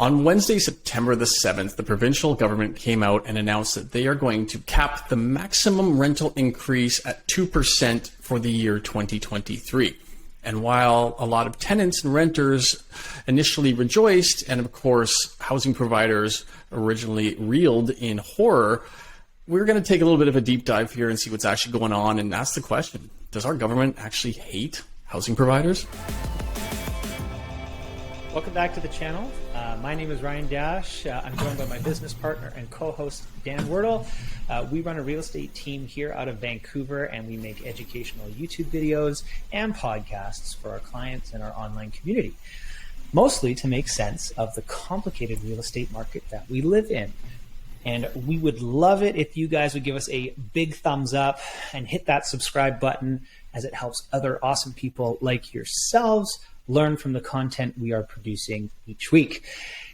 On Wednesday, September the 7th, the provincial government came out and announced that they are going to cap the maximum rental increase at 2% for the year 2023. And while a lot of tenants and renters initially rejoiced, and of course, housing providers originally reeled in horror, we're going to take a little bit of a deep dive here and see what's actually going on and ask the question, does our government actually hate housing providers? Welcome back to the channel. My name is Ryan Dash. I'm joined by my business partner and co-host, Dan Wordle. We run a real estate team here out of Vancouver, and we make educational YouTube videos and podcasts for our clients and our online community, mostly to make sense of the complicated real estate market that we live in. And we would love it if you guys would give us a big thumbs up and hit that subscribe button, as it helps other awesome people like yourselves learn from the content we are producing each week.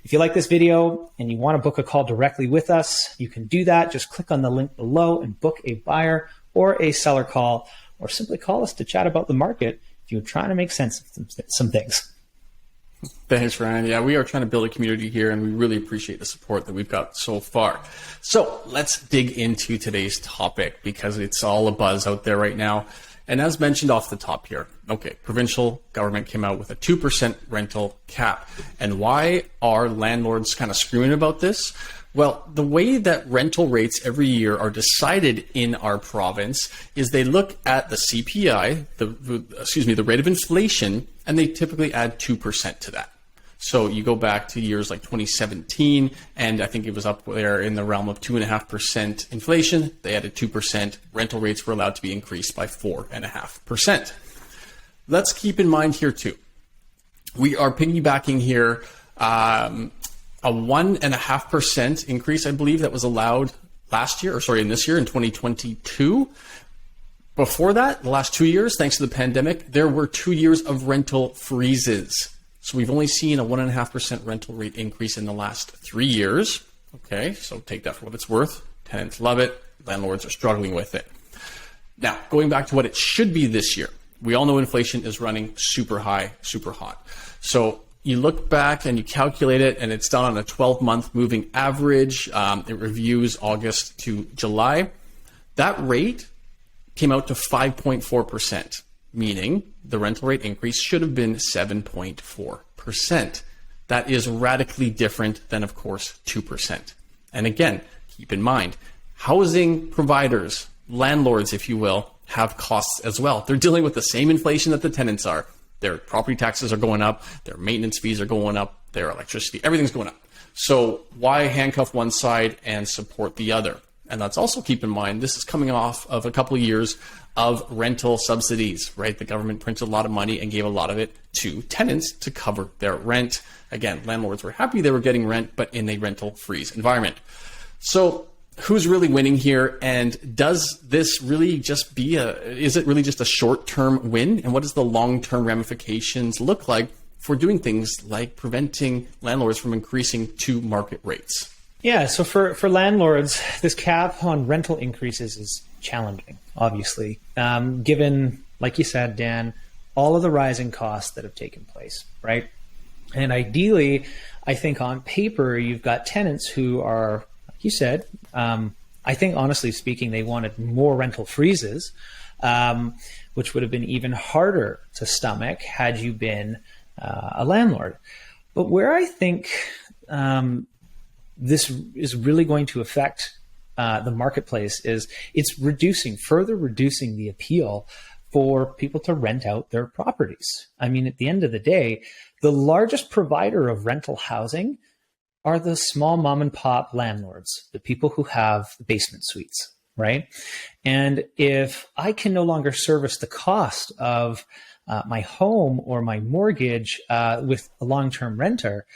If you like this video and you want to book a call directly with us, you can do that. Just click on the link below and book a buyer or a seller call, or simply call us to chat about the market if you're trying to make sense of some things. Thanks, Ryan. Yeah, we are trying to build a community here, and we really appreciate the support that we've got so far. So let's dig into today's topic, because it's all a buzz out there right now. And as mentioned off the top here, okay, provincial government came out with a 2% rental cap. And why are landlords kind of screaming about this? Well, the way that rental rates every year are decided in our province is they look at the CPI, the rate of inflation, and they typically add 2% to that. So you go back to years like 2017, and I think it was up there in the realm of 2.5% inflation. They added 2%. Rental rates were allowed to be increased by 4.5%. Let's keep in mind here too, we are piggybacking here a 1.5% increase, I believe, that was allowed in this year in 2022. Before that, the last 2 years, thanks to the pandemic, there were 2 years of rental freezes. So we've only seen a 1.5% rental rate increase in the last 3 years. Okay, so take that for what it's worth. Tenants love it. Landlords are struggling with it. Now, going back to what it should be this year, we all know inflation is running super high, super hot. So you look back and you calculate it, and it's done on a 12-month moving average. It reviews August to July. That rate came out to 5.4%, meaning the rental rate increase should have been 7.4%. That is radically different than, of course, 2%. And again, keep in mind, housing providers, landlords, if you will, have costs as well. They're dealing with the same inflation that the tenants are. Their property taxes are going up, their maintenance fees are going up, their electricity, everything's going up. So why handcuff one side and support the other? And let's also keep in mind, this is coming off of a couple of years of rental subsidies, right? The government printed a lot of money and gave a lot of it to tenants to cover their rent. Again, landlords were happy they were getting rent, but in a rental freeze environment. So who's really winning here? And does this really just is it really just a short-term win? And what does the long-term ramifications look like for doing things like preventing landlords from increasing to market rates? Yeah, so for landlords, this cap on rental increases is challenging, obviously, given, like you said, Dan, all of the rising costs that have taken place, right? And ideally, I think on paper, you've got tenants who are, like you said, I think honestly speaking, they wanted more rental freezes, which would have been even harder to stomach had you been a landlord. But where I think this is really going to affect the marketplace is it's further reducing the appeal for people to rent out their properties. I mean, at the end of the day, the largest provider of rental housing are the small mom and pop landlords, the people who have basement suites, right? And if I can no longer service the cost of my home or my mortgage with a long-term renter,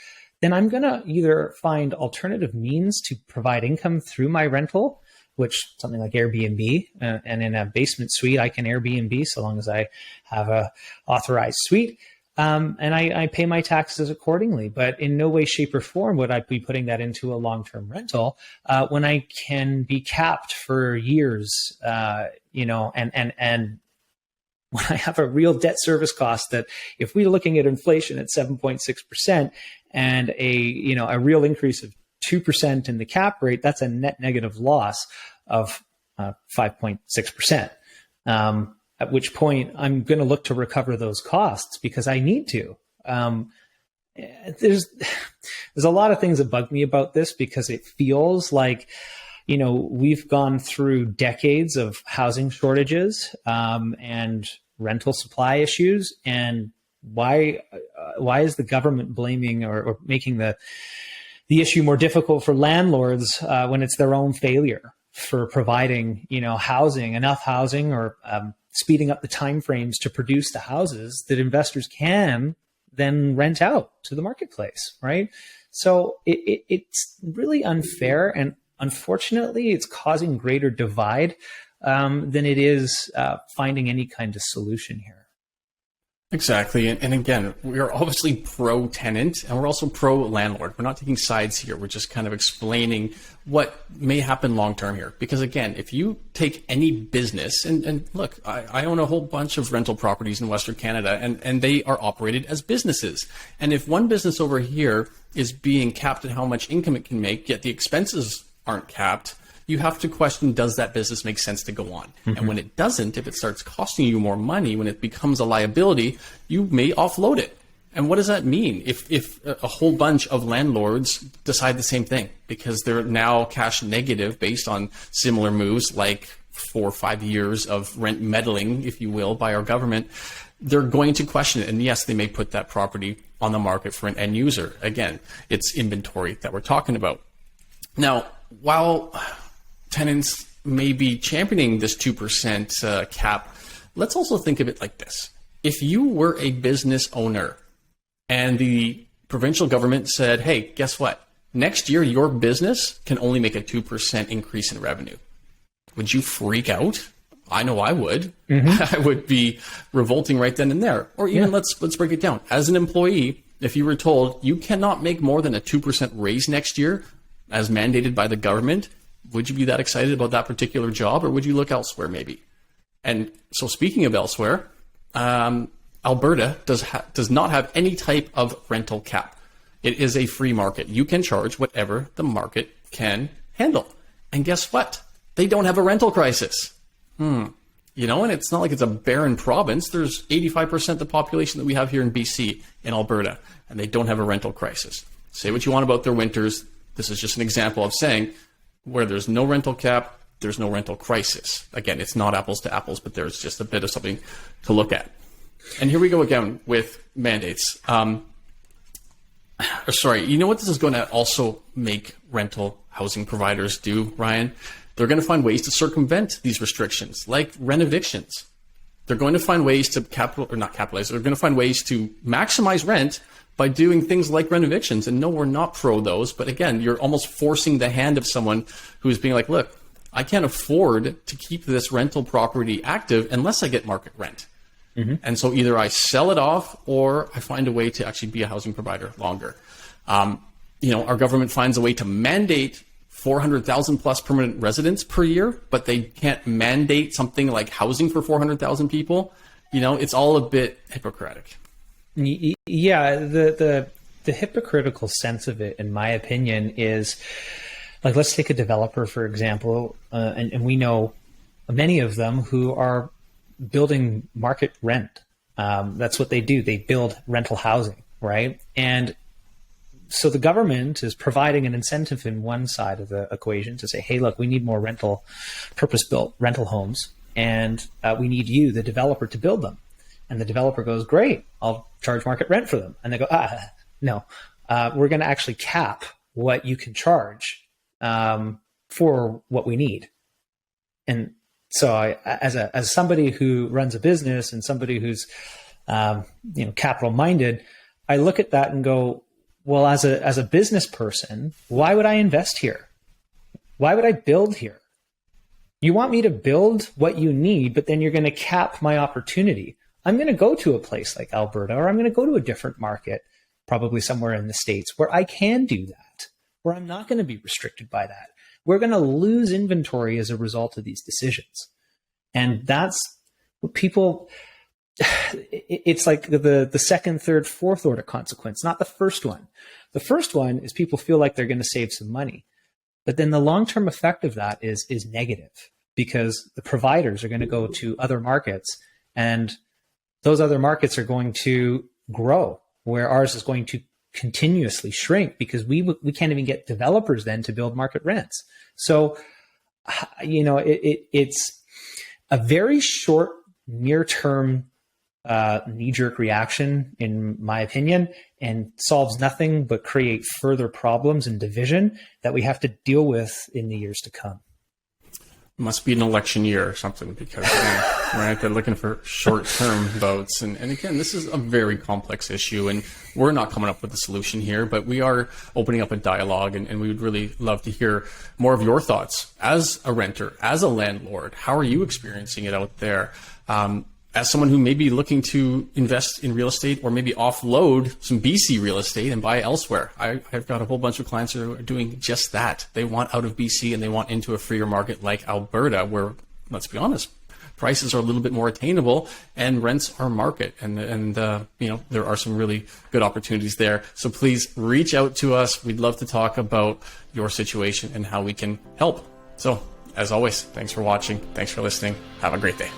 then I'm going to either find alternative means to provide income through my rental, which something like Airbnb, and in a basement suite, I can Airbnb so long as I have a authorized suite, and I pay my taxes accordingly. But in no way, shape, or form would I be putting that into a long-term rental when I can be capped for years, and when I have a real debt service cost that if we're looking at inflation at 7.6% and a real increase of 2% in the cap rate, that's a net negative loss of 5.6%. At which point I'm going to look to recover those costs because I need to. There's a lot of things that bug me about this because it feels like, we've gone through decades of housing shortages and rental supply issues. And why is the government blaming or making the issue more difficult for landlords when it's their own failure for providing, enough housing or speeding up the timeframes to produce the houses that investors can then rent out to the marketplace, right? So it's really unfair, and unfortunately, it's causing greater divide than it is finding any kind of solution here. Exactly. And again, we are obviously pro-tenant and we're also pro-landlord. We're not taking sides here. We're just kind of explaining what may happen long-term here. Because again, if you take any business, and look, I own a whole bunch of rental properties in Western Canada, and they are operated as businesses. And if one business over here is being capped at how much income it can make, yet the expenses aren't capped, you have to question, does that business make sense to go on? Mm-hmm. And when it doesn't, if it starts costing you more money, when it becomes a liability, you may offload it. And what does that mean if a whole bunch of landlords decide the same thing? Because they're now cash negative based on similar moves like 4 or 5 years of rent meddling, if you will, by our government. They're going to question it. And yes, they may put that property on the market for an end user. Again, it's inventory that we're talking about. Now, while tenants may be championing this 2% cap, let's also think of it like this. If you were a business owner and the provincial government said, hey, guess what? Next year, your business can only make a 2% increase in revenue. Would you freak out? I know I would. Mm-hmm. I would be revolting right then and there. Or even let's break it down. As an employee, if you were told you cannot make more than a 2% raise next year, as mandated by the government, would you be that excited about that particular job, or would you look elsewhere maybe? And so speaking of elsewhere, Alberta does not have any type of rental cap. It is a free market. You can charge whatever the market can handle. And guess what? They don't have a rental crisis. And it's not like it's a barren province. There's 85% of the population that we have here in BC, in Alberta, and they don't have a rental crisis. Say what you want about their winters. This is just an example of saying where there's no rental cap, there's no rental crisis. Again, it's not apples to apples, but there's just a bit of something to look at. And here we go again with mandates. You know what this is going to also make rental housing providers do, Ryan? They're going to find ways to circumvent these restrictions, like rent evictions. They're going to find ways to They're going to find ways to maximize rent by doing things like rent evictions. And no, we're not pro those. But again, you're almost forcing the hand of someone who's being like, look, I can't afford to keep this rental property active unless I get market rent. Mm-hmm. And so either I sell it off or I find a way to actually be a housing provider longer. Our government finds a way to mandate 400,000 plus permanent residents per year, but they can't mandate something like housing for 400,000 people. It's all a bit hypocritical. Yeah, the hypocritical sense of it, in my opinion, is like, let's take a developer, for example, and we know many of them who are building market rent. That's what they do. They build rental housing, right? And so the government is providing an incentive in one side of the equation to say, hey, look, we need more purpose-built rental homes, and we need you, the developer, to build them. And the developer goes, great, I'll charge market rent for them. And they go, no, we're going to actually cap what you can charge for what we need. And so as somebody who runs a business and somebody who's capital minded, I look at that and go, well, as a business person, why would I invest here? Why would I build here? You want me to build what you need, but then you're going to cap my opportunity. I'm going to go to a place like Alberta, or I'm going to go to a different market, probably somewhere in the States, where I can do that, where I'm not going to be restricted by that. We're going to lose inventory as a result of these decisions. And that's what people it's like the second, third, fourth order consequence, not the first one. The first one is people feel like they're going to save some money, but then the long-term effect of that is negative, because the providers are going to go to other markets, and those other markets are going to grow, where ours is going to continuously shrink, because we can't even get developers then to build market rents. So, it's a very short, near-term knee-jerk reaction, in my opinion, and solves nothing but create further problems and division that we have to deal with in the years to come. Must be an election year or something, because we're out there looking for short-term votes. And again, this is a very complex issue, and we're not coming up with a solution here, but we are opening up a dialogue, and we would really love to hear more of your thoughts as a renter, as a landlord. How are you experiencing it out there? As someone who may be looking to invest in real estate, or maybe offload some BC real estate and buy elsewhere. I've got a whole bunch of clients who are doing just that. They want out of BC and they want into a freer market like Alberta, where, let's be honest, prices are a little bit more attainable and rents are market. And there are some really good opportunities there. So please reach out to us. We'd love to talk about your situation and how we can help. So as always, thanks for watching. Thanks for listening. Have a great day.